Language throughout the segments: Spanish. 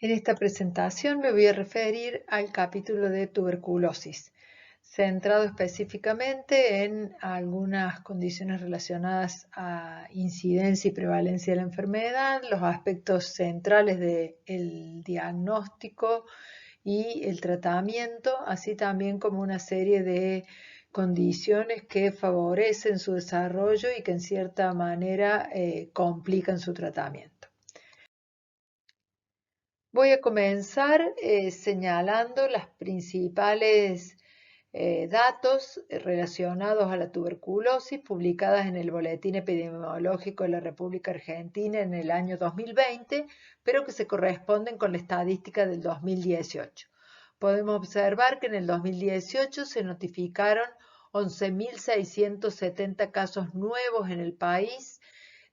En esta presentación me voy a referir al capítulo de tuberculosis, centrado específicamente en algunas condiciones relacionadas a incidencia y prevalencia de la enfermedad, los aspectos centrales del diagnóstico y el tratamiento, así también como una serie de condiciones que favorecen su desarrollo y que en cierta manera complican su tratamiento. Voy a comenzar señalando las principales datos relacionados a la tuberculosis publicadas en el Boletín Epidemiológico de la República Argentina en el año 2020, pero que se corresponden con la estadística del 2018. Podemos observar que en el 2018 se notificaron 11.670 casos nuevos en el país.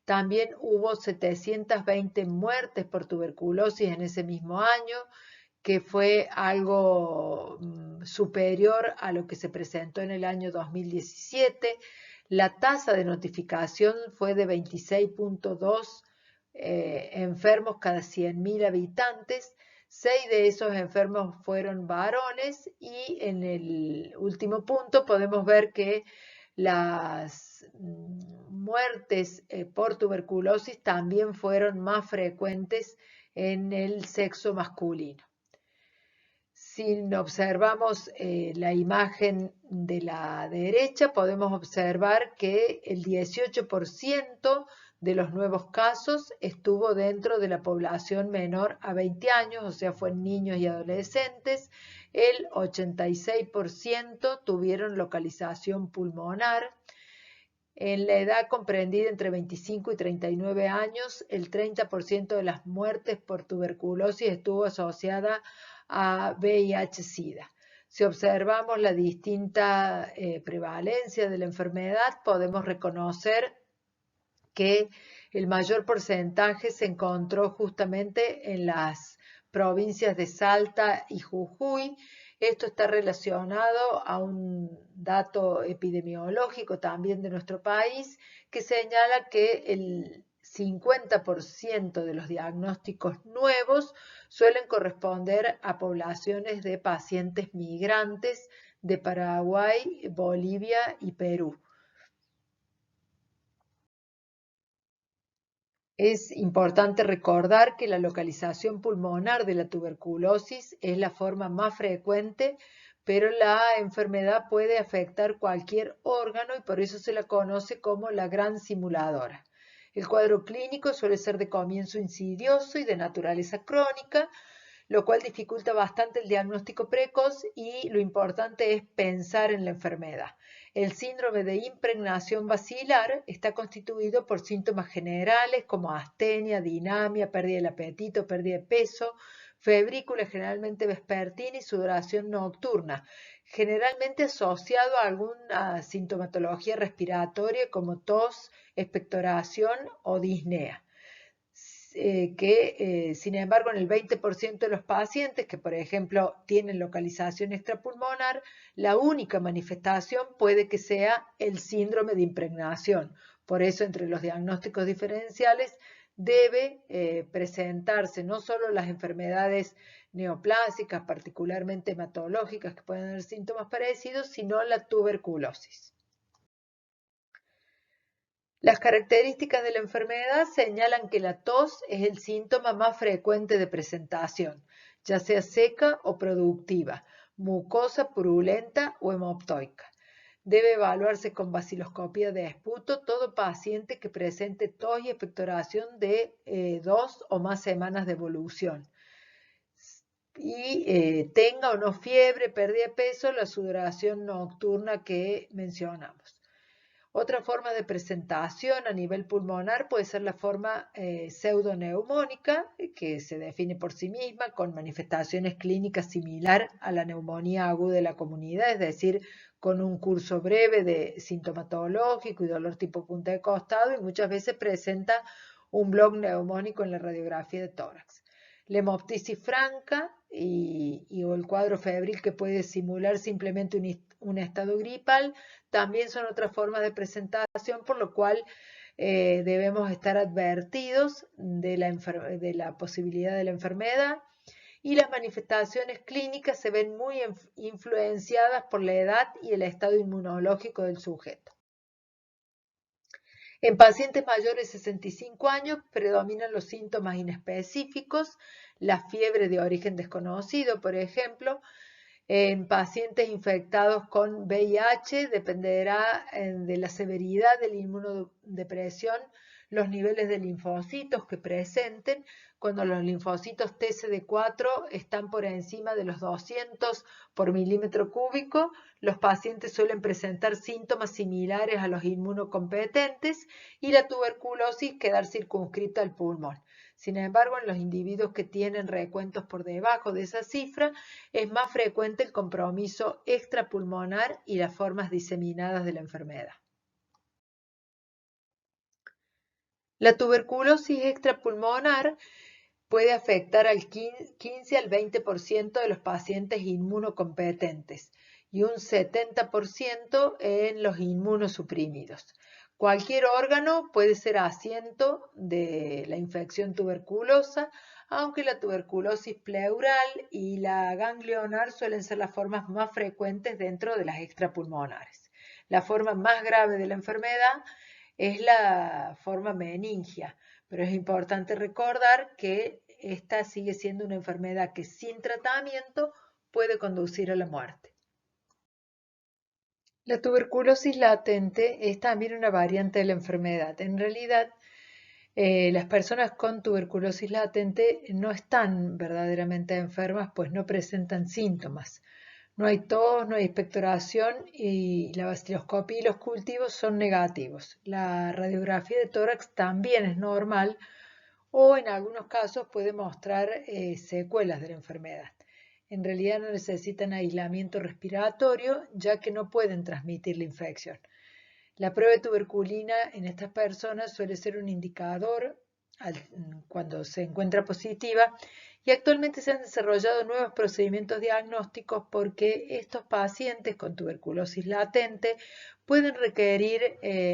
También hubo 720 muertes por tuberculosis en ese mismo año, que fue algo superior a lo que se presentó en el año 2017. La tasa de notificación fue de 26.2 enfermos cada 100.000 habitantes. 6 de esos enfermos fueron varones y en el último punto podemos ver que las muertes por tuberculosis también fueron más frecuentes en el sexo masculino. Si observamos la imagen de la derecha, podemos observar que el 18% de los nuevos casos estuvo dentro de la población menor a 20 años, o sea, fue en niños y adolescentes. El 86% tuvieron localización pulmonar. En la edad comprendida entre 25 y 39 años, el 30% de las muertes por tuberculosis estuvo asociada a VIH-Sida. Si observamos la distinta prevalencia de la enfermedad, podemos reconocer que el mayor porcentaje se encontró justamente en las provincias de Salta y Jujuy. Esto está relacionado a un dato epidemiológico también de nuestro país que señala que el 50% de los diagnósticos nuevos suelen corresponder a poblaciones de pacientes migrantes de Paraguay, Bolivia y Perú. Es importante recordar que la localización pulmonar de la tuberculosis es la forma más frecuente, pero la enfermedad puede afectar cualquier órgano y por eso se la conoce como la gran simuladora. El cuadro clínico suele ser de comienzo insidioso y de naturaleza crónica, lo cual dificulta bastante el diagnóstico precoz y lo importante es pensar en la enfermedad. El síndrome de impregnación bacilar está constituido por síntomas generales como astenia, dinamia, pérdida del apetito, pérdida de peso, febrícula generalmente vespertina y sudoración nocturna, generalmente asociado a alguna sintomatología respiratoria como tos, expectoración o disnea. Sin embargo, en el 20% de los pacientes que, por ejemplo, tienen localización extrapulmonar, la única manifestación puede que sea el síndrome de impregnación. Por eso, entre los diagnósticos diferenciales debe presentarse no solo las enfermedades neoplásicas, particularmente hematológicas, que pueden tener síntomas parecidos, sino la tuberculosis. Las características de la enfermedad señalan que la tos es el síntoma más frecuente de presentación, ya sea seca o productiva, mucosa, purulenta o hemoptoica. Debe evaluarse con vaciloscopía de esputo todo paciente que presente tos y expectoración de 2 o más semanas de evolución y tenga o no fiebre, pérdida de peso, la sudoración nocturna que mencionamos. Otra forma de presentación a nivel pulmonar puede ser la forma pseudoneumónica, que se define por sí misma con manifestaciones clínicas similar a la neumonía aguda de la comunidad, es decir, con un curso breve de sintomatológico y dolor tipo punta de costado y muchas veces presenta un bloc neumónico en la radiografía de tórax. La hemoptisis franca o el cuadro febril que puede simular simplemente un estado gripal también son otras formas de presentación, por lo cual debemos estar advertidos de la posibilidad de la enfermedad, y las manifestaciones clínicas se ven muy influenciadas por la edad y el estado inmunológico del sujeto. En pacientes mayores de 65 años predominan los síntomas inespecíficos, la fiebre de origen desconocido, por ejemplo. En pacientes infectados con VIH dependerá de la severidad de la inmunodepresión, los niveles de linfocitos que presenten. Cuando los linfocitos TCD4 están por encima de los 200 por milímetro cúbico, los pacientes suelen presentar síntomas similares a los inmunocompetentes y la tuberculosis quedar circunscrita al pulmón. Sin embargo, en los individuos que tienen recuentos por debajo de esa cifra, es más frecuente el compromiso extrapulmonar y las formas diseminadas de la enfermedad. La tuberculosis extrapulmonar puede afectar al 15 al 20% de los pacientes inmunocompetentes y un 70% en los inmunosuprimidos. Cualquier órgano puede ser asiento de la infección tuberculosa, aunque la tuberculosis pleural y la ganglionar suelen ser las formas más frecuentes dentro de las extrapulmonares. La forma más grave de la enfermedad es la forma meningia, pero es importante recordar que esta sigue siendo una enfermedad que sin tratamiento puede conducir a la muerte. La tuberculosis latente es también una variante de la enfermedad. En realidad, las personas con tuberculosis latente no están verdaderamente enfermas, pues no presentan síntomas. No hay tos, no hay expectoración y la baciloscopia y los cultivos son negativos. La radiografía de tórax también es normal o en algunos casos puede mostrar secuelas de la enfermedad. En realidad no necesitan aislamiento respiratorio ya que no pueden transmitir la infección. La prueba de tuberculina en estas personas suele ser un indicador cuando se encuentra positiva y actualmente se han desarrollado nuevos procedimientos diagnósticos porque estos pacientes con tuberculosis latente pueden requerir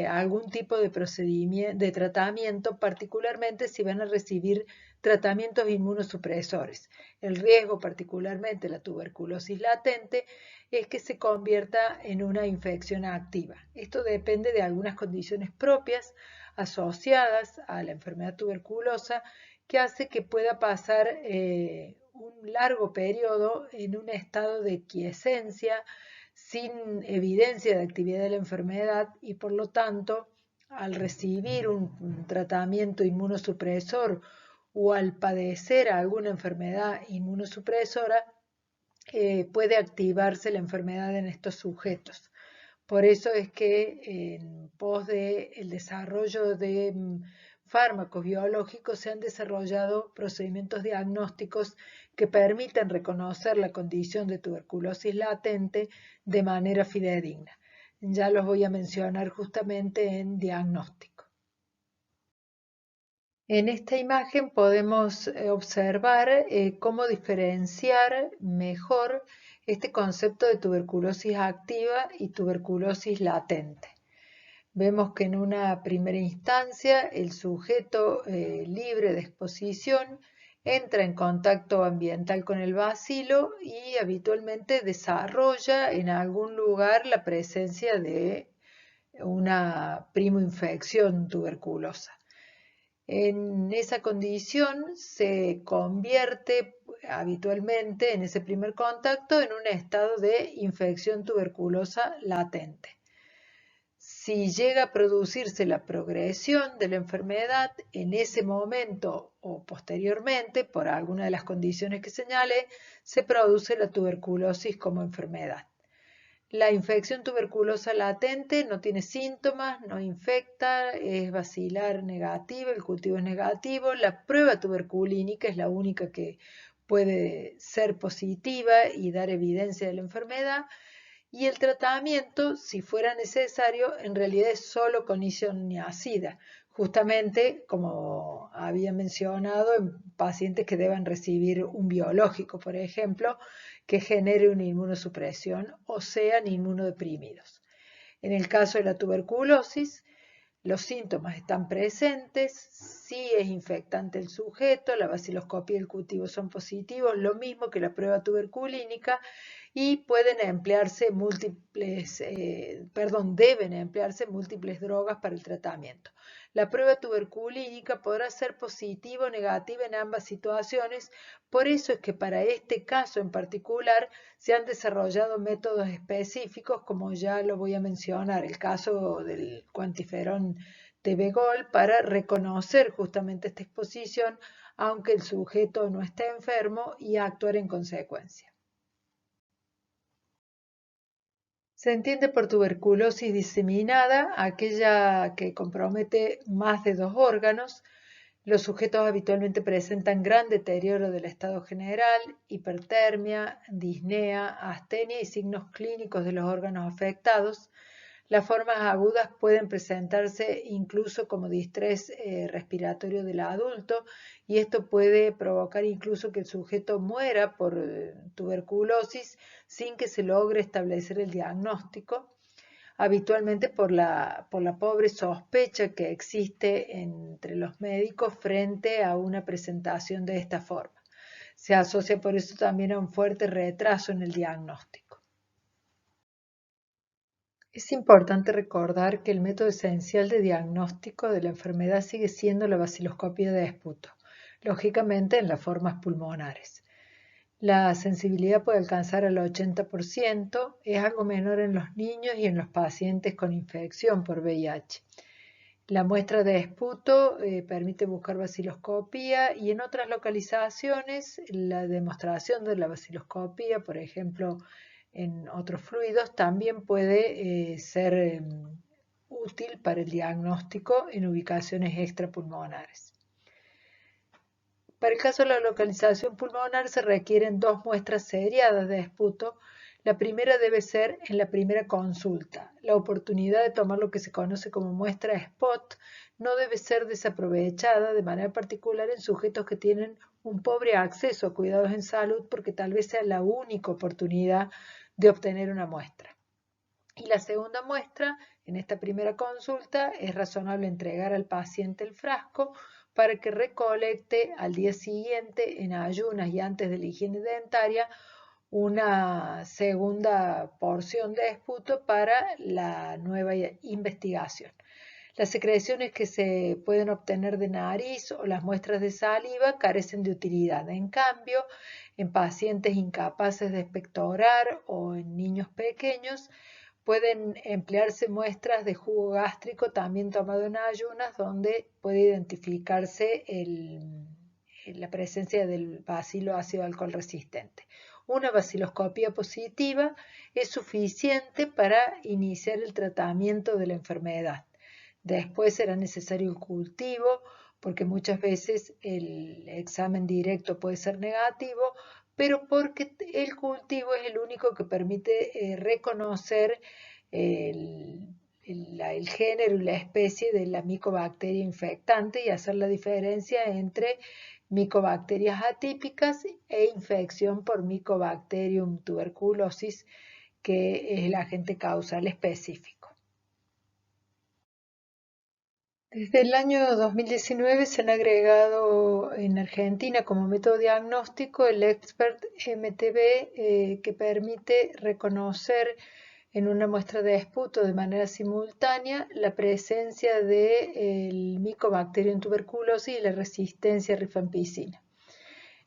algún tipo de procedimiento, de tratamiento, particularmente si van a recibir tratamientos inmunosupresores. El riesgo, particularmente la tuberculosis latente, es que se convierta en una infección activa. Esto depende de algunas condiciones propias asociadas a la enfermedad tuberculosa que hace que pueda pasar un largo periodo en un estado de quiescencia sin evidencia de actividad de la enfermedad y por lo tanto al recibir un tratamiento inmunosupresor o al padecer alguna enfermedad inmunosupresora puede activarse la enfermedad en estos sujetos. Por eso es que en pos del desarrollo de fármacos biológicos se han desarrollado procedimientos diagnósticos que permiten reconocer la condición de tuberculosis latente de manera fidedigna. Ya los voy a mencionar justamente en diagnóstico. En esta imagen podemos observar cómo diferenciar mejor este concepto de tuberculosis activa y tuberculosis latente. Vemos que en una primera instancia el sujeto libre de exposición entra en contacto ambiental con el bacilo y habitualmente desarrolla en algún lugar la presencia de una primoinfección tuberculosa. En esa condición se convierte habitualmente en ese primer contacto en un estado de infección tuberculosa latente. Si llega a producirse la progresión de la enfermedad en ese momento o posteriormente, por alguna de las condiciones que señalé, se produce la tuberculosis como enfermedad. La infección tuberculosa latente no tiene síntomas, no infecta, es bacilar negativa, el cultivo es negativo. La prueba tuberculínica es la única que puede ser positiva y dar evidencia de la enfermedad. Y el tratamiento, si fuera necesario, en realidad es solo con isoniazida, justamente como había mencionado en pacientes que deban recibir un biológico, por ejemplo, que genere una inmunosupresión o sean inmunodeprimidos. En el caso de la tuberculosis, los síntomas están presentes, sí es infectante el sujeto, la baciloscopia y el cultivo son positivos, lo mismo que la prueba tuberculínica, y pueden emplearse deben emplearse múltiples drogas para el tratamiento. La prueba tuberculínica podrá ser positiva o negativa en ambas situaciones, por eso es que para este caso en particular se han desarrollado métodos específicos, como ya lo voy a mencionar, el caso del cuantiferón Tebegol, para reconocer justamente esta exposición, aunque el sujeto no esté enfermo, y actuar en consecuencia. Se entiende por tuberculosis diseminada aquella que compromete más de 2 órganos. Los sujetos habitualmente presentan gran deterioro del estado general, hipertermia, disnea, astenia y signos clínicos de los órganos afectados. Las formas agudas pueden presentarse incluso como distrés respiratorio del adulto, y esto puede provocar incluso que el sujeto muera por tuberculosis sin que se logre establecer el diagnóstico, habitualmente por la pobre sospecha que existe entre los médicos frente a una presentación de esta forma. Se asocia por eso también a un fuerte retraso en el diagnóstico. Es importante recordar que el método esencial de diagnóstico de la enfermedad sigue siendo la baciloscopia de esputo, lógicamente en las formas pulmonares. La sensibilidad puede alcanzar al 80%, es algo menor en los niños y en los pacientes con infección por VIH. La muestra de esputo permite buscar baciloscopía, y en otras localizaciones la demostración de la baciloscopía, por ejemplo, en otros fluidos, también puede ser útil para el diagnóstico en ubicaciones extrapulmonares. Para el caso de la localización pulmonar se requieren 2 muestras seriadas de esputo. La primera debe ser en la primera consulta. La oportunidad de tomar lo que se conoce como muestra spot no debe ser desaprovechada, de manera particular en sujetos que tienen un pobre acceso a cuidados en salud, porque tal vez sea la única oportunidad de obtener una muestra. Y la segunda muestra, en esta primera consulta, es razonable entregar al paciente el frasco para que recolecte al día siguiente, en ayunas y antes de la higiene dentaria, una segunda porción de esputo para la nueva investigación. Las secreciones que se pueden obtener de nariz o las muestras de saliva carecen de utilidad. En cambio, en pacientes incapaces de expectorar o en niños pequeños, pueden emplearse muestras de jugo gástrico también tomado en ayunas, donde puede identificarse la presencia del bacilo ácido alcohol resistente. Una baciloscopia positiva es suficiente para iniciar el tratamiento de la enfermedad. Después será necesario el cultivo, porque muchas veces el examen directo puede ser negativo, pero porque el cultivo es el único que permite reconocer el género y la especie de la micobacteria infectante y hacer la diferencia entre micobacterias atípicas e infección por Mycobacterium tuberculosis, que es el agente causal específico. Desde el año 2019 se han agregado en Argentina como método diagnóstico el Expert MTB, que permite reconocer en una muestra de esputo de manera simultánea la presencia del Mycobacterium tuberculosis y la resistencia a rifampicina.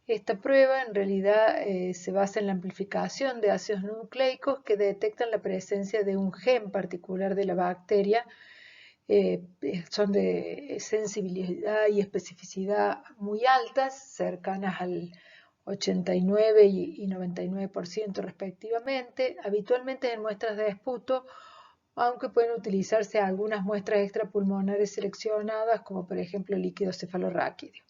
Esta prueba en realidad se basa en la amplificación de ácidos nucleicos que detectan la presencia de un gen particular de la bacteria. Son de sensibilidad y especificidad muy altas, cercanas al 89 y 99% respectivamente, habitualmente en muestras de esputo, aunque pueden utilizarse algunas muestras extrapulmonares seleccionadas, como por ejemplo líquido cefalorraquídeo.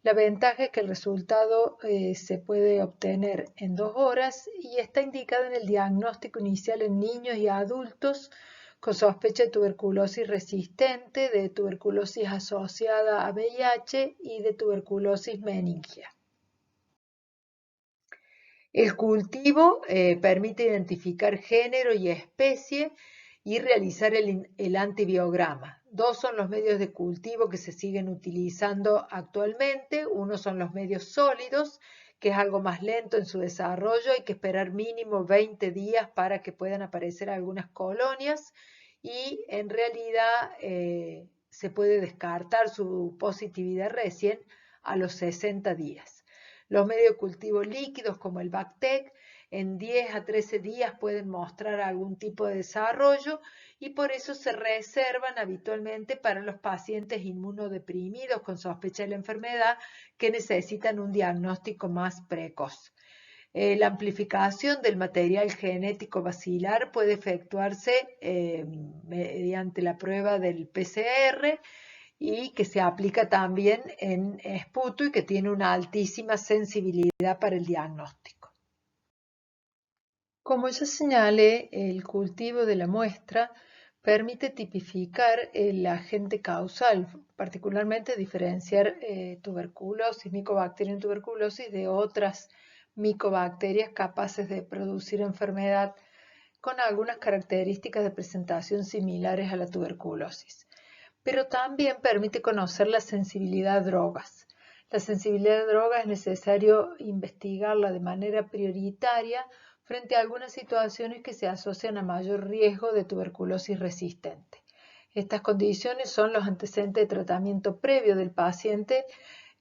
La ventaja es que el resultado se puede obtener en 2 horas y está indicado en el diagnóstico inicial en niños y adultos con sospecha de tuberculosis resistente, de tuberculosis asociada a VIH y de tuberculosis meningia. El cultivo permite identificar género y especie, y realizar el antibiograma. Dos son los medios de cultivo que se siguen utilizando actualmente. Uno son los medios sólidos, que es algo más lento en su desarrollo, hay que esperar mínimo 20 días para que puedan aparecer algunas colonias y en realidad se puede descartar su positividad recién a los 60 días. Los medios de cultivo líquidos como el Bactec en 10 a 13 días pueden mostrar algún tipo de desarrollo y por eso se reservan habitualmente para los pacientes inmunodeprimidos con sospecha de la enfermedad que necesitan un diagnóstico más precoz. La amplificación del material genético bacilar puede efectuarse mediante la prueba del PCR y que se aplica también en esputo y que tiene una altísima sensibilidad para el diagnóstico. Como ya señalé, el cultivo de la muestra permite tipificar el agente causal, particularmente diferenciar tuberculosis, Mycobacterium tuberculosis de otras micobacterias capaces de producir enfermedad con algunas características de presentación similares a la tuberculosis. Pero también permite conocer la sensibilidad a drogas. La sensibilidad a drogas es necesario investigarla de manera prioritaria frente a algunas situaciones que se asocian a mayor riesgo de tuberculosis resistente. Estas condiciones son los antecedentes de tratamiento previo del paciente,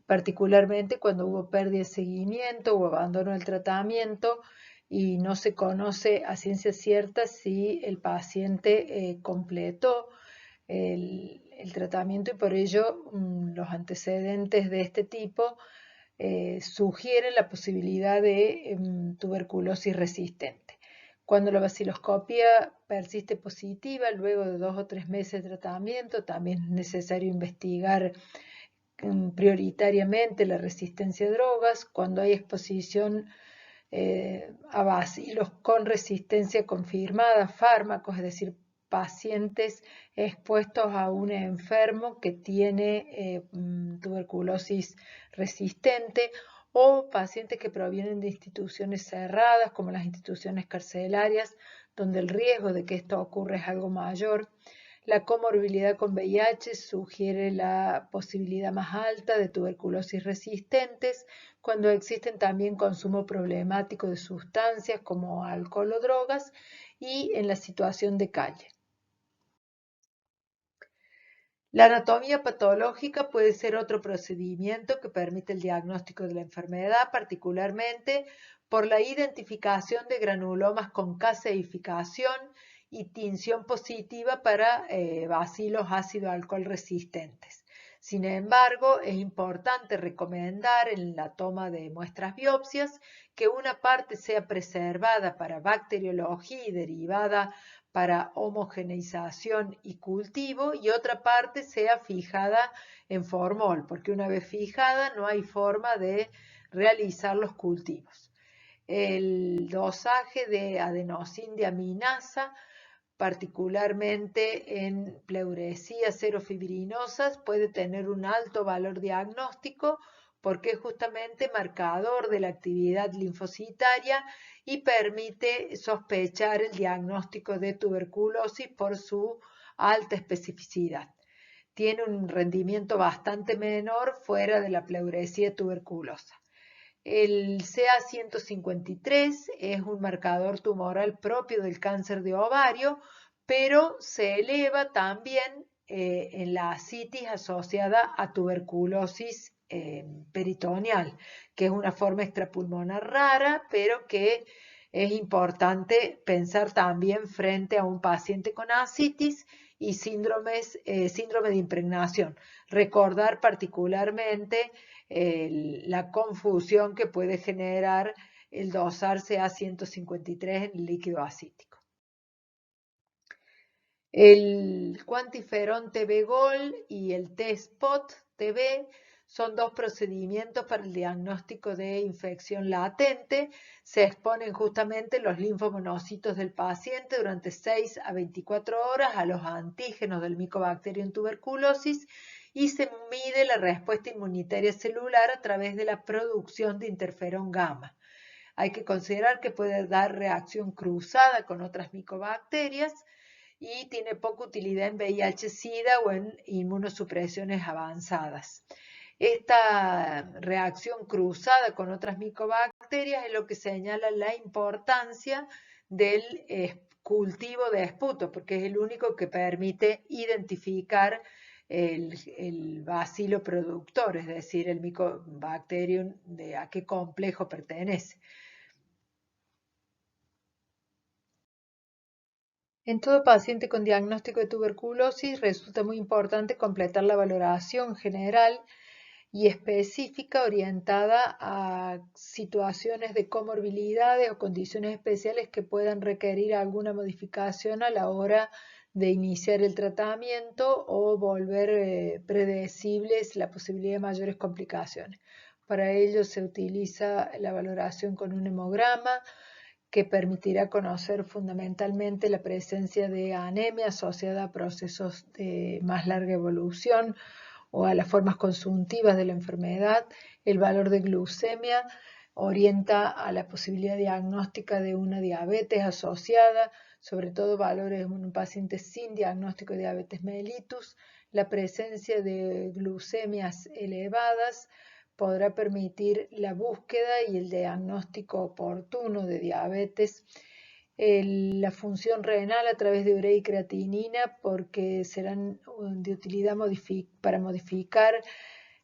particularmente cuando hubo pérdida de seguimiento o abandono del tratamiento y no se conoce a ciencia cierta si el paciente completó el tratamiento y por ello los antecedentes de este tipo sugieren la posibilidad de tuberculosis resistente. Cuando la baciloscopia persiste positiva, luego de 2 o 3 meses de tratamiento, también es necesario investigar prioritariamente la resistencia a drogas. Cuando hay exposición a bacilos con resistencia confirmada, fármacos, es decir, pacientes expuestos a un enfermo que tiene tuberculosis resistente o pacientes que provienen de instituciones cerradas como las instituciones carcelarias, donde el riesgo de que esto ocurra es algo mayor. La comorbilidad con VIH sugiere la posibilidad más alta de tuberculosis resistentes cuando existen también consumo problemático de sustancias como alcohol o drogas y en la situación de calle. La anatomía patológica puede ser otro procedimiento que permite el diagnóstico de la enfermedad, particularmente por la identificación de granulomas con caseificación y tinción positiva para bacilos ácido-alcohol resistentes. Sin embargo, es importante recomendar en la toma de muestras biopsias que una parte sea preservada para bacteriología y derivada para homogeneización y cultivo y otra parte sea fijada en formol, porque una vez fijada no hay forma de realizar los cultivos. El dosaje de adenosíndiaminasa, particularmente en pleuresías serofibrinosas, puede tener un alto valor diagnóstico porque es justamente marcador de la actividad linfocitaria y permite sospechar el diagnóstico de tuberculosis por su alta especificidad. Tiene un rendimiento bastante menor fuera de la pleuresía tuberculosa. El CA153 es un marcador tumoral propio del cáncer de ovario, pero se eleva también en la ascitis asociada a tuberculosis peritoneal, que es una forma extrapulmonar rara, pero que es importante pensar también frente a un paciente con ascitis y síndrome de impregnación. Recordar particularmente la confusión que puede generar el dosar CA153 en el líquido acítico. El QuantiFERON TB-Gold y el T-Spot TB son dos procedimientos para el diagnóstico de infección latente. Se exponen justamente los linfomonocitos del paciente durante 6 a 24 horas a los antígenos del Mycobacterium tuberculosis y se mide la respuesta inmunitaria celular a través de la producción de interferón gamma. Hay que considerar que puede dar reacción cruzada con otras micobacterias y tiene poca utilidad en VIH-Sida o en inmunosupresiones avanzadas. Esta reacción cruzada con otras micobacterias es lo que señala la importancia del cultivo de esputo, porque es el único que permite identificar el bacilo productor, es decir, el Mycobacterium, de a qué complejo pertenece. En todo paciente con diagnóstico de tuberculosis resulta muy importante completar la valoración general y específica orientada a situaciones de comorbilidades o condiciones especiales que puedan requerir alguna modificación a la hora de iniciar el tratamiento o volver predecibles la posibilidad de mayores complicaciones. Para ello se utiliza la valoración con un hemograma que permitirá conocer fundamentalmente la presencia de anemia asociada a procesos de más larga evolución o a las formas consuntivas de la enfermedad. El valor de glucemia orienta a la posibilidad diagnóstica de una diabetes asociada, sobre todo valores en un paciente sin diagnóstico de diabetes mellitus. La presencia de glucemias elevadas podrá permitir la búsqueda y el diagnóstico oportuno de diabetes. La función renal a través de urea y creatinina, porque serán de utilidad para modificar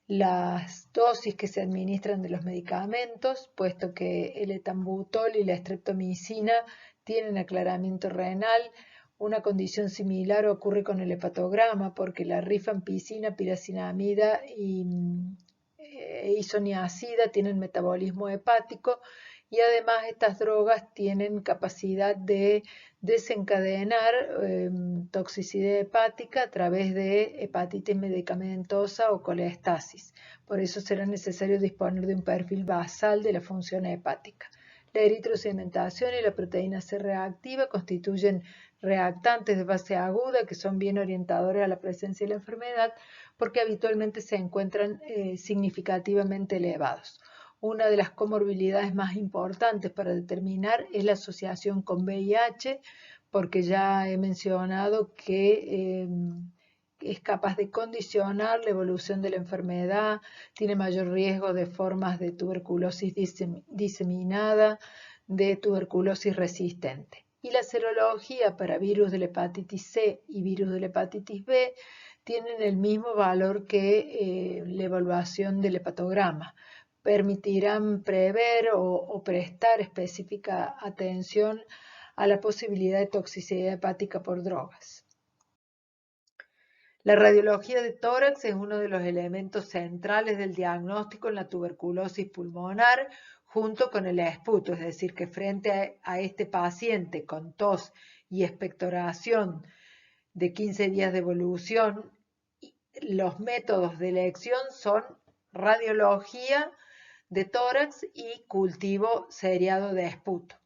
las dosis que se administran de los medicamentos, puesto que el etambutol y la streptomicina tienen aclaramiento renal. Una condición similar ocurre con el hepatograma, porque la rifampicina, piracinamida y isoniazida tienen metabolismo hepático, y además estas drogas tienen capacidad de desencadenar toxicidad hepática a través de hepatitis medicamentosa o colestasis. Por eso será necesario disponer de un perfil basal de la función hepática. La eritrosedimentación y la proteína C reactiva constituyen reactantes de fase aguda que son bien orientadores a la presencia de la enfermedad, porque habitualmente se encuentran significativamente elevados. Una de las comorbilidades más importantes para determinar es la asociación con VIH, porque ya he mencionado que es capaz de condicionar la evolución de la enfermedad, tiene mayor riesgo de formas de tuberculosis diseminada, de tuberculosis resistente. Y la serología para virus de la hepatitis C y virus de la hepatitis B tienen el mismo valor que la evaluación del hepatograma. Permitirán prever o prestar específica atención a la posibilidad de toxicidad hepática por drogas. La radiología de tórax es uno de los elementos centrales del diagnóstico en la tuberculosis pulmonar, junto con el esputo, es decir, que frente a este paciente con tos y expectoración de 15 días de evolución, los métodos de elección son radiología de tórax y cultivo seriado de esputo.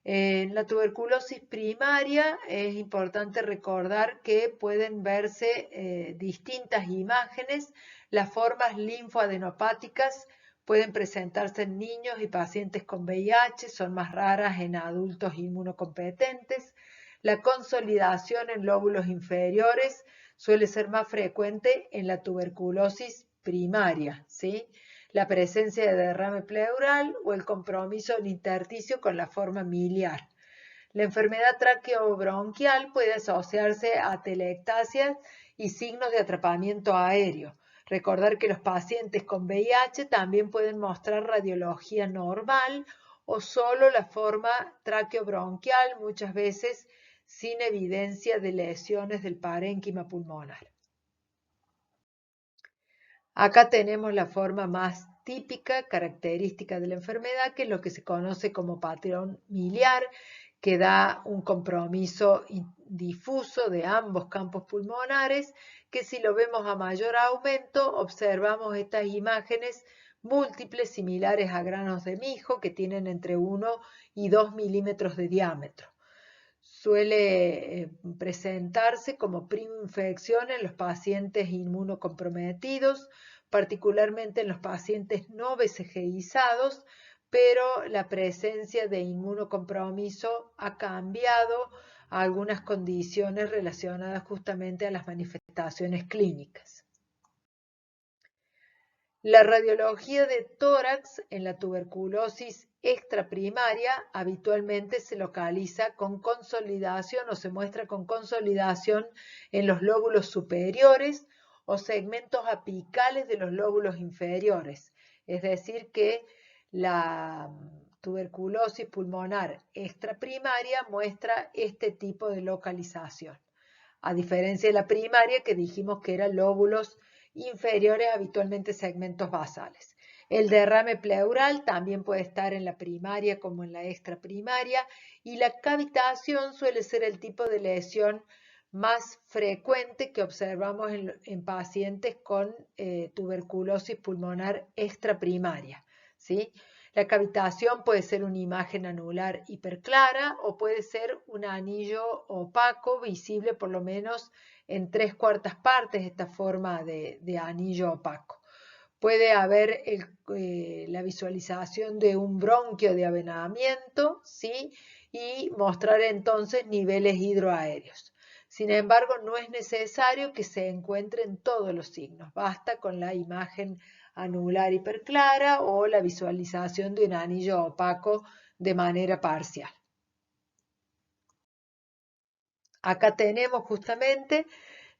En la tuberculosis primaria es importante recordar que pueden verse distintas imágenes. Las formas linfoadenopáticas pueden presentarse en niños y pacientes con VIH, son más raras en adultos inmunocompetentes. La consolidación en lóbulos inferiores suele ser más frecuente en la tuberculosis primaria, ¿sí? La presencia de derrame pleural o el compromiso del intersticio con la forma miliar. La enfermedad traqueobronquial puede asociarse a telectasias y signos de atrapamiento aéreo. Recordar que los pacientes con VIH también pueden mostrar radiología normal o solo la forma traqueobronquial, muchas veces sin evidencia de lesiones del parénquima pulmonar. Acá tenemos la forma más típica, característica de la enfermedad, que es lo que se conoce como patrón miliar, que da un compromiso difuso de ambos campos pulmonares, que si lo vemos a mayor aumento, observamos estas imágenes múltiples similares a granos de mijo que tienen entre 1 y 2 milímetros de diámetro. Suele presentarse como primo-infección en los pacientes inmunocomprometidos, particularmente en los pacientes no BCGizados, pero la presencia de inmunocompromiso ha cambiado algunas condiciones relacionadas justamente a las manifestaciones clínicas. La radiología de tórax en la tuberculosis extraprimaria habitualmente se localiza con consolidación o se muestra con consolidación en los lóbulos superiores o segmentos apicales de los lóbulos inferiores. Es decir, que la tuberculosis pulmonar extraprimaria muestra este tipo de localización, a diferencia de la primaria que dijimos que eran lóbulos inferiores, habitualmente segmentos basales. El derrame pleural también puede estar en la primaria como en la extraprimaria, y la cavitación suele ser el tipo de lesión más frecuente que observamos en pacientes con tuberculosis pulmonar extraprimaria, ¿sí? La cavitación puede ser una imagen anular hiperclara o puede ser un anillo opaco visible por lo menos en 3/4 partes, esta forma de anillo opaco. Puede haber la visualización de un bronquio de avenamiento, ¿sí? Y mostrar entonces niveles hidroaéreos. Sin embargo, no es necesario que se encuentren todos los signos, basta con la imagen anular hiperclara o la visualización de un anillo opaco de manera parcial. Acá tenemos justamente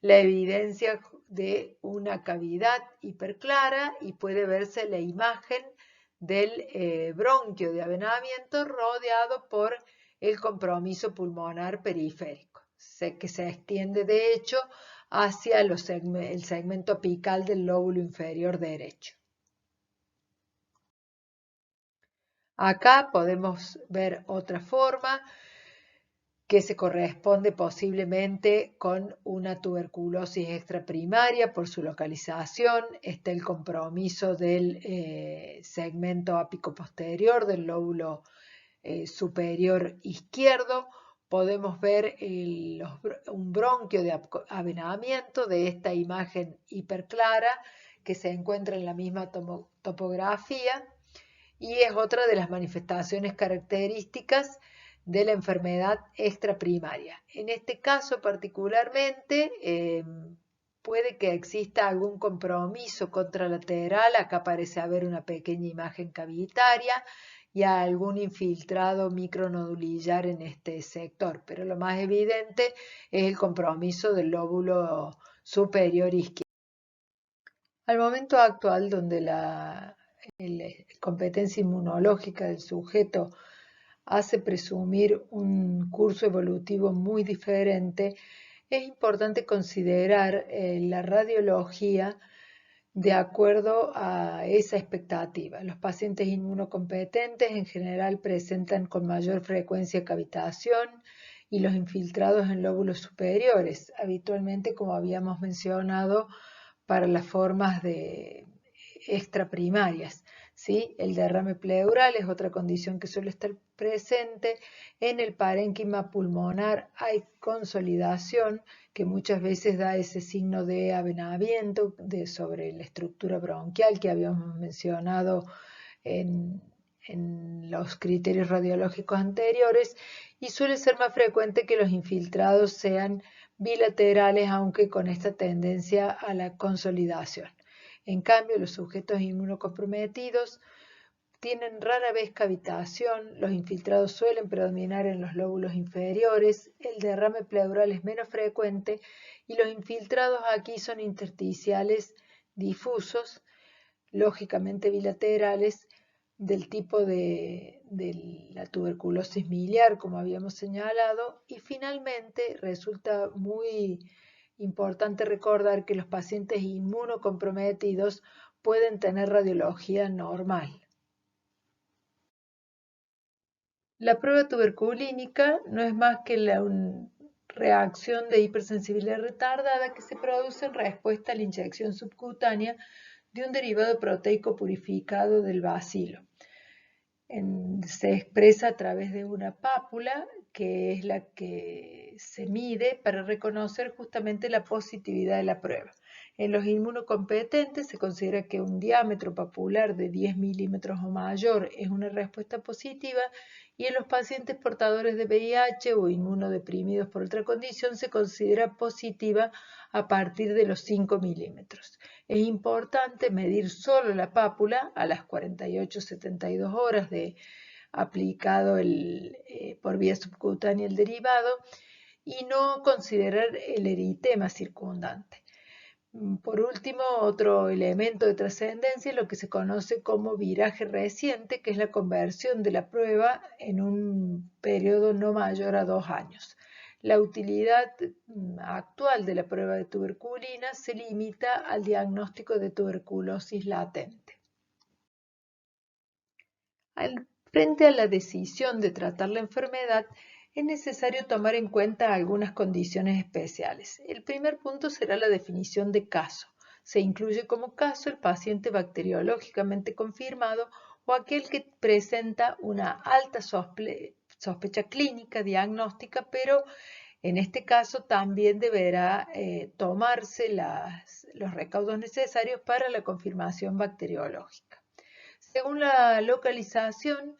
la evidencia de una cavidad hiperclara y puede verse la imagen del bronquio de avenamiento rodeado por el compromiso pulmonar periférico, que se extiende de hecho hacia el segmento apical del lóbulo inferior derecho. Acá podemos ver otra forma que se corresponde posiblemente con una tuberculosis extraprimaria por su localización. Está el compromiso del segmento ápico posterior del lóbulo superior izquierdo. Podemos ver un bronquio de avenamiento de esta imagen hiperclara que se encuentra en la misma topografía y es otra de las manifestaciones características de la enfermedad extraprimaria. En este caso particularmente puede que exista algún compromiso contralateral, acá parece haber una pequeña imagen cavitaria y algún infiltrado micronodulillar en este sector, pero lo más evidente es el compromiso del lóbulo superior izquierdo. Al momento actual, donde la competencia inmunológica del sujeto hace presumir un curso evolutivo muy diferente, es importante considerar la radiología de acuerdo a esa expectativa. Los pacientes inmunocompetentes en general presentan con mayor frecuencia cavitación y los infiltrados en lóbulos superiores, habitualmente, como habíamos mencionado, para las formas de extraprimarias. ¿Sí? El derrame pleural es otra condición que suele estar presente. En el parénquima pulmonar hay consolidación que muchas veces da ese signo de avenamiento sobre la estructura bronquial que habíamos mencionado en los criterios radiológicos anteriores, y suele ser más frecuente que los infiltrados sean bilaterales, aunque con esta tendencia a la consolidación. En cambio, los sujetos inmunocomprometidos tienen rara vez cavitación, los infiltrados suelen predominar en los lóbulos inferiores, el derrame pleural es menos frecuente y los infiltrados aquí son intersticiales difusos, lógicamente bilaterales, del tipo de la tuberculosis miliar, como habíamos señalado, y finalmente resulta muy importante recordar que los pacientes inmunocomprometidos pueden tener radiología normal. La prueba tuberculínica no es más que la reacción de hipersensibilidad retardada que se produce en respuesta a la inyección subcutánea de un derivado proteico purificado del bacilo. Se expresa a través de una pápula, que es la que se mide para reconocer justamente la positividad de la prueba. En los inmunocompetentes se considera que un diámetro papular de 10 milímetros o mayor es una respuesta positiva y en los pacientes portadores de VIH o inmunodeprimidos por otra condición se considera positiva a partir de los 5 milímetros. Es importante medir solo la pápula a las 48-72 horas de aplicado por vía subcutánea el derivado y no considerar el eritema circundante. Por último, otro elemento de trascendencia es lo que se conoce como viraje reciente, que es la conversión de la prueba en un periodo no mayor a 2 años. La utilidad actual de la prueba de tuberculina se limita al diagnóstico de tuberculosis latente. Frente a la decisión de tratar la enfermedad, es necesario tomar en cuenta algunas condiciones especiales. El primer punto será la definición de caso. Se incluye como caso el paciente bacteriológicamente confirmado o aquel que presenta una alta sospecha clínica diagnóstica, pero en este caso también deberá tomarse los recaudos necesarios para la confirmación bacteriológica. Según la localización,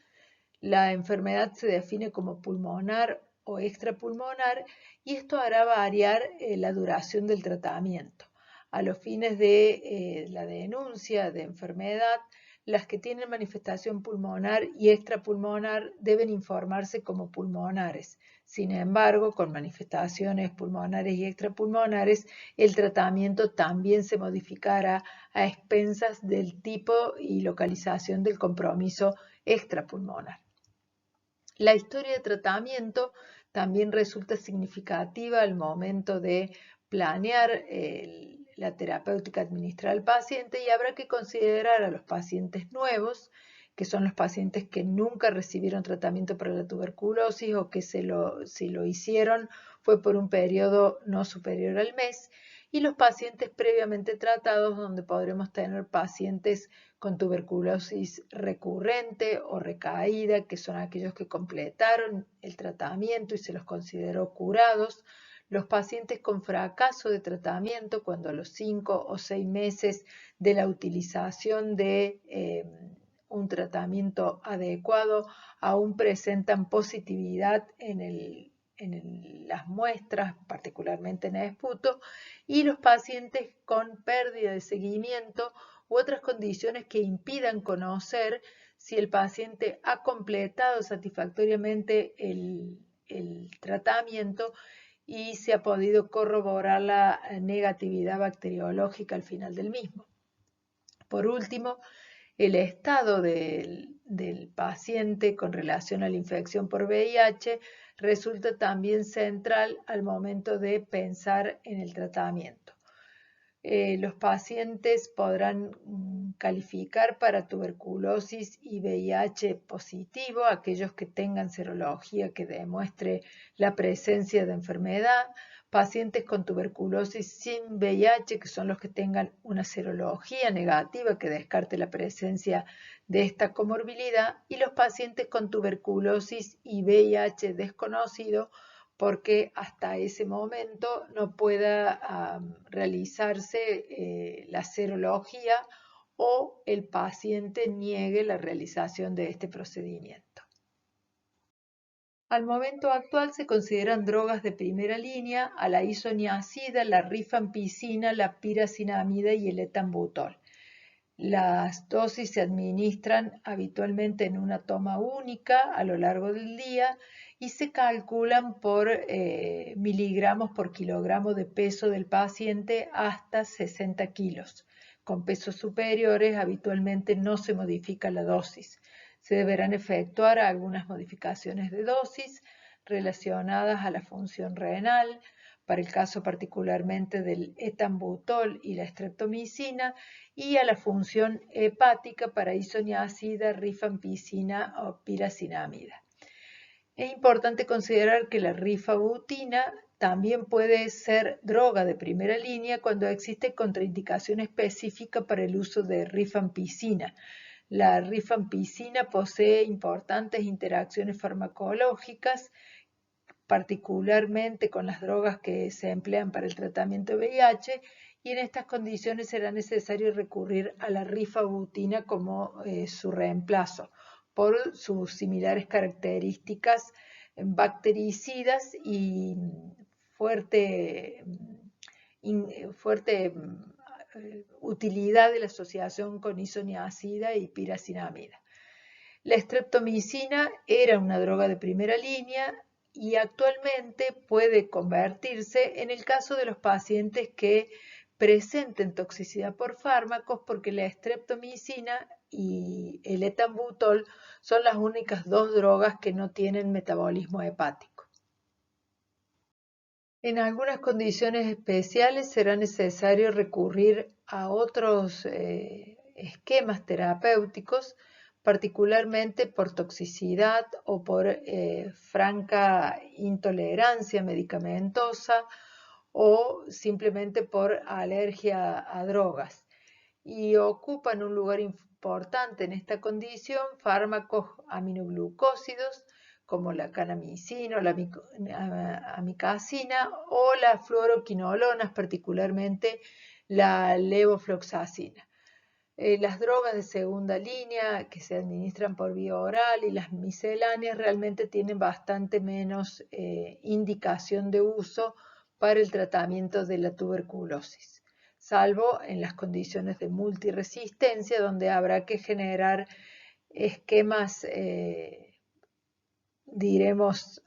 la enfermedad se define como pulmonar o extrapulmonar y esto hará variar la duración del tratamiento. A los fines de la denuncia de enfermedad, las que tienen manifestación pulmonar y extrapulmonar deben informarse como pulmonares. Sin embargo, con manifestaciones pulmonares y extrapulmonares, el tratamiento también se modificará a expensas del tipo y localización del compromiso extrapulmonar. La historia de tratamiento también resulta significativa al momento de planear la terapéutica administrada al paciente y habrá que considerar a los pacientes nuevos, que son los pacientes que nunca recibieron tratamiento para la tuberculosis o que si lo hicieron fue por un periodo no superior al mes, y los pacientes previamente tratados, donde podremos tener pacientes con tuberculosis recurrente o recaída, que son aquellos que completaron el tratamiento y se los consideró curados. Los pacientes con fracaso de tratamiento, cuando a los 5 o 6 meses de la utilización de un tratamiento adecuado aún presentan positividad en las muestras, particularmente en el esputo, y los pacientes con pérdida de seguimiento u otras condiciones que impidan conocer si el paciente ha completado satisfactoriamente el tratamiento y se ha podido corroborar la negatividad bacteriológica al final del mismo. Por último, el estado del paciente con relación a la infección por VIH resulta también central al momento de pensar en el tratamiento. Los pacientes podrán calificar para tuberculosis y VIH positivo, aquellos que tengan serología que demuestre la presencia de enfermedad, pacientes con tuberculosis sin VIH, que son los que tengan una serología negativa que descarte la presencia de esta comorbilidad, y los pacientes con tuberculosis y VIH desconocido, porque hasta ese momento no pueda realizarse la serología o el paciente niegue la realización de este procedimiento. Al momento actual se consideran drogas de primera línea a la isoniazida, la rifampicina, la piracinamida y el etambutol. Las dosis se administran habitualmente en una toma única a lo largo del día y se calculan por miligramos por kilogramo de peso del paciente hasta 60 kilos. Con pesos superiores habitualmente no se modifica la dosis. Se deberán efectuar algunas modificaciones de dosis relacionadas a la función renal, para el caso particularmente del etambutol y la streptomicina, y a la función hepática para isoniazida, rifampicina o piracinamida. Es importante considerar que la rifabutina también puede ser droga de primera línea cuando existe contraindicación específica para el uso de rifampicina. La rifampicina posee importantes interacciones farmacológicas, particularmente con las drogas que se emplean para el tratamiento de VIH, y en estas condiciones será necesario recurrir a la rifabutina como su reemplazo, por sus similares características bactericidas y fuerte utilidad de la asociación con isoniazida y piracinamida. La streptomicina era una droga de primera línea y actualmente puede convertirse en el caso de los pacientes que presenten toxicidad por fármacos, porque la streptomicina y el etambutol son las únicas dos drogas que no tienen metabolismo hepático. En algunas condiciones especiales será necesario recurrir a otros esquemas terapéuticos, particularmente por toxicidad o por franca intolerancia medicamentosa o simplemente por alergia a drogas. Y ocupan un lugar importante en esta condición fármacos aminoglucósidos como la canamicina o la amicacina o las fluoroquinolonas, particularmente la levofloxacina. Las drogas de segunda línea que se administran por vía oral y las misceláneas realmente tienen bastante menos indicación de uso para el tratamiento de la tuberculosis, salvo en las condiciones de multiresistencia, donde habrá que generar esquemas, diremos,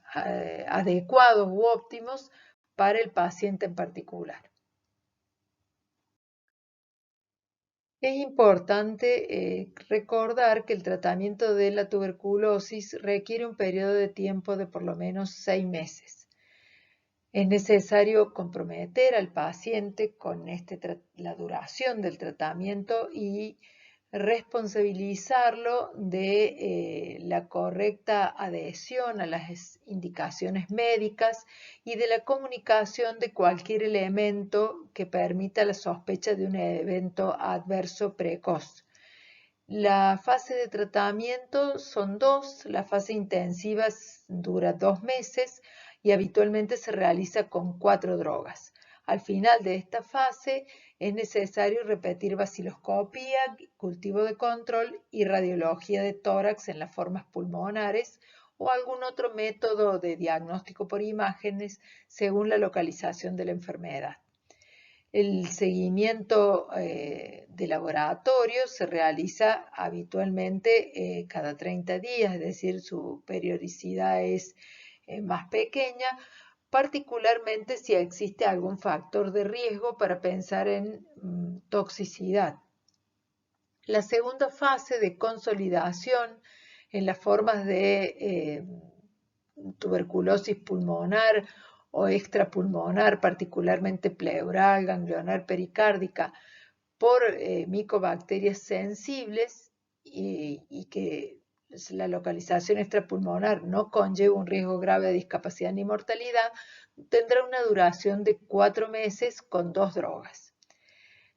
adecuados u óptimos para el paciente en particular. Es importante recordar que el tratamiento de la tuberculosis requiere un periodo de tiempo de por lo menos 6 meses. Es necesario comprometer al paciente con la duración del tratamiento y responsabilizarlo de la correcta adhesión a las indicaciones médicas y de la comunicación de cualquier elemento que permita la sospecha de un evento adverso precoz. La fase de tratamiento son dos. La fase intensiva dura 2 meses y habitualmente se realiza con 4 drogas. Al final de esta fase es necesario repetir vaciloscopía, cultivo de control y radiología de tórax en las formas pulmonares o algún otro método de diagnóstico por imágenes según la localización de la enfermedad. El seguimiento de laboratorio se realiza habitualmente cada 30 días, es decir, su periodicidad es más pequeña, particularmente si existe algún factor de riesgo para pensar en toxicidad. La segunda fase de consolidación en las formas de tuberculosis pulmonar o extrapulmonar, particularmente pleural, ganglionar, pericárdica, por micobacterias sensibles y que la localización extrapulmonar no conlleva un riesgo grave de discapacidad ni mortalidad, tendrá una duración de 4 meses con 2 drogas.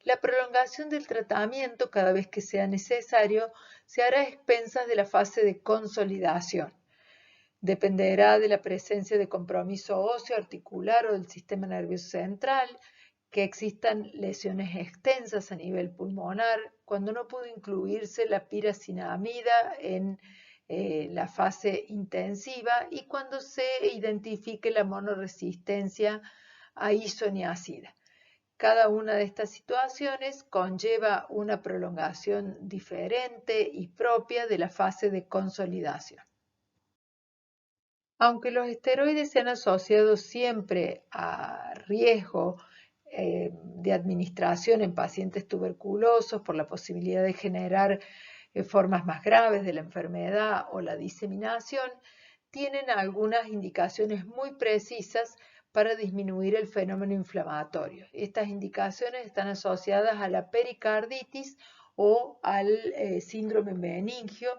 La prolongación del tratamiento, cada vez que sea necesario, se hará a expensas de la fase de consolidación. Dependerá de la presencia de compromiso óseo, articular o del sistema nervioso central, que existan lesiones extensas a nivel pulmonar, cuando no pudo incluirse la piracinamida en la fase intensiva y cuando se identifique la monoresistencia a isoniazida. Cada una de estas situaciones conlleva una prolongación diferente y propia de la fase de consolidación. Aunque los esteroides se han asociado siempre a riesgo de administración en pacientes tuberculosos por la posibilidad de generar formas más graves de la enfermedad o la diseminación, tienen algunas indicaciones muy precisas para disminuir el fenómeno inflamatorio. Estas indicaciones están asociadas a la pericarditis o al síndrome meningio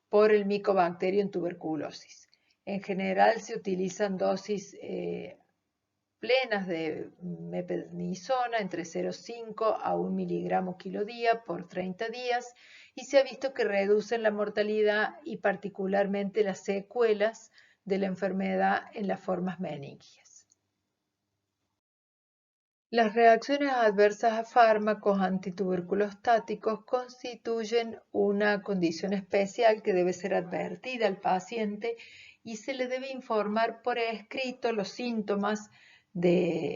por el Mycobacterium tuberculosis. En general se utilizan dosis plenas de meprednisona entre 0,5 a 1 miligramo kilodía por 30 días y se ha visto que reducen la mortalidad y particularmente las secuelas de la enfermedad en las formas meningias. Las reacciones adversas a fármacos antituberculostáticos constituyen una condición especial que debe ser advertida al paciente y se le debe informar por escrito los síntomas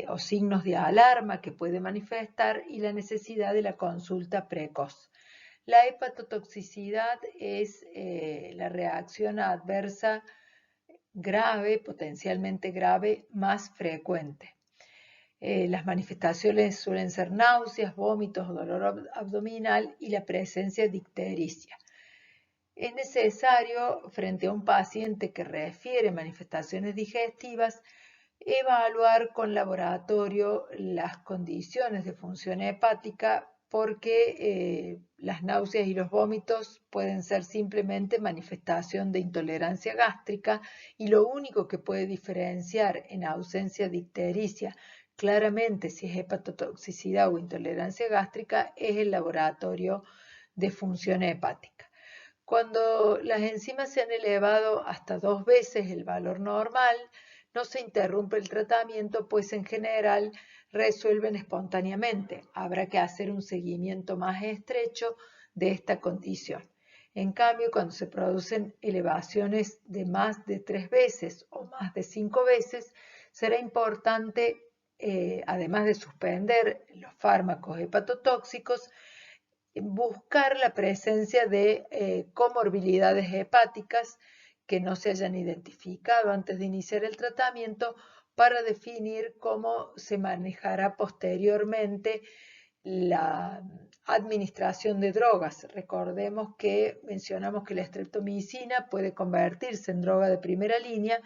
o signos de alarma que puede manifestar y la necesidad de la consulta precoz. La hepatotoxicidad es la reacción adversa grave, potencialmente grave, más frecuente. Las manifestaciones suelen ser náuseas, vómitos, dolor abdominal y la presencia de ictericia. Es necesario, frente a un paciente que refiere manifestaciones digestivas, evaluar con laboratorio las condiciones de función hepática porque las náuseas y los vómitos pueden ser simplemente manifestación de intolerancia gástrica y lo único que puede diferenciar en ausencia de ictericia claramente si es hepatotoxicidad o intolerancia gástrica es el laboratorio de función hepática. Cuando las enzimas se han elevado hasta 2 veces el valor normal, no se interrumpe el tratamiento, pues en general resuelven espontáneamente. Habrá que hacer un seguimiento más estrecho de esta condición. En cambio, cuando se producen elevaciones de más de 3 veces o más de 5 veces, será importante, además de suspender los fármacos hepatotóxicos, buscar la presencia de comorbilidades hepáticas que no se hayan identificado antes de iniciar el tratamiento para definir cómo se manejará posteriormente la administración de drogas. Recordemos que mencionamos que la streptomicina puede convertirse en droga de primera línea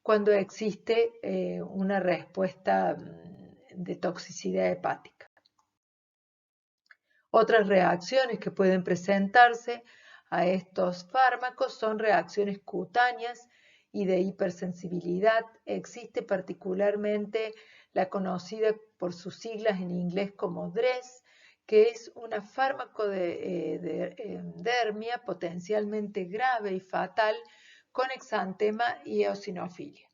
cuando existe una respuesta de toxicidad hepática. Otras reacciones que pueden presentarse a estos fármacos son reacciones cutáneas y de hipersensibilidad. Existe particularmente la conocida por sus siglas en inglés como DRESS, que es un fármaco de dermia potencialmente grave y fatal con exantema y eosinofilia.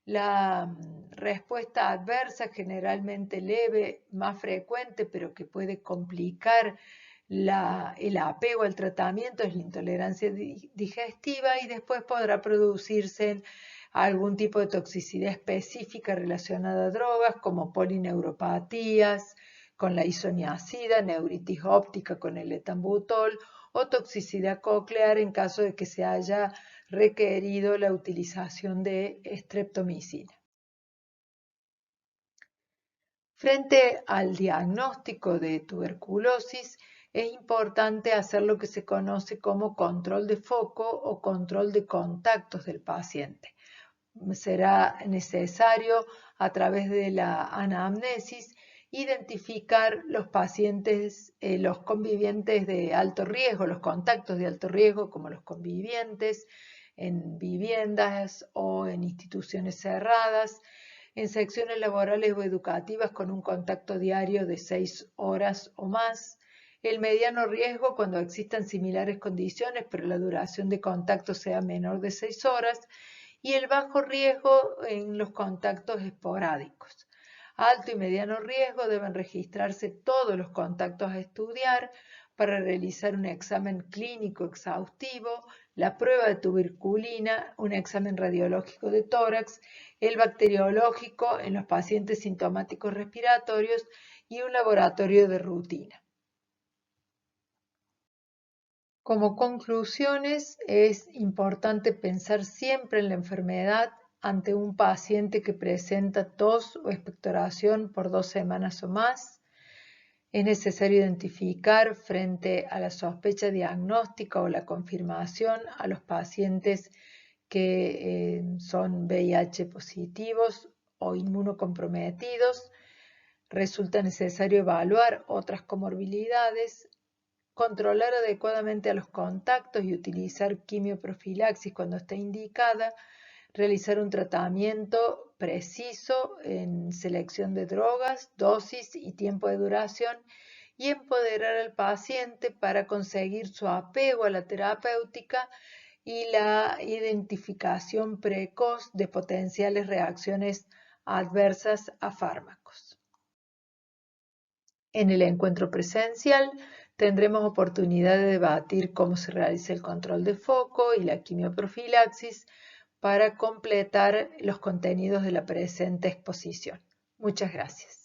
La respuesta adversa, generalmente leve, más frecuente, pero que puede complicar el apego al tratamiento, es la intolerancia digestiva y después podrá producirse algún tipo de toxicidad específica relacionada a drogas como polineuropatías con la isoniazida, neuritis óptica con el etambutol o toxicidad coclear en caso de que se haya requerido la utilización de streptomicina. Frente al diagnóstico de tuberculosis, es importante hacer lo que se conoce como control de foco o control de contactos del paciente. Será necesario, a través de la anamnesis, identificar los pacientes, los convivientes de alto riesgo, los contactos de alto riesgo, como los convivientes en viviendas o en instituciones cerradas, en secciones laborales o educativas con un contacto diario de 6 horas o más. El mediano riesgo cuando existan similares condiciones, pero la duración de contacto sea menor de 6 horas. Y el bajo riesgo en los contactos esporádicos. Alto y mediano riesgo deben registrarse todos los contactos a estudiar para realizar un examen clínico exhaustivo, la prueba de tuberculina, un examen radiológico de tórax, el bacteriológico en los pacientes sintomáticos respiratorios y un laboratorio de rutina. Como conclusiones, es importante pensar siempre en la enfermedad ante un paciente que presenta tos o expectoración por 2 semanas o más. Es necesario identificar frente a la sospecha diagnóstica o la confirmación a los pacientes que son VIH positivos o inmunocomprometidos. Resulta necesario evaluar otras comorbilidades, controlar adecuadamente a los contactos y utilizar quimioprofilaxis cuando esté indicada, realizar un tratamiento preciso en selección de drogas, dosis y tiempo de duración y empoderar al paciente para conseguir su apego a la terapéutica y la identificación precoz de potenciales reacciones adversas a fármacos. En el encuentro presencial tendremos oportunidad de debatir cómo se realiza el control de foco y la quimioprofilaxis para completar los contenidos de la presente exposición. Muchas gracias.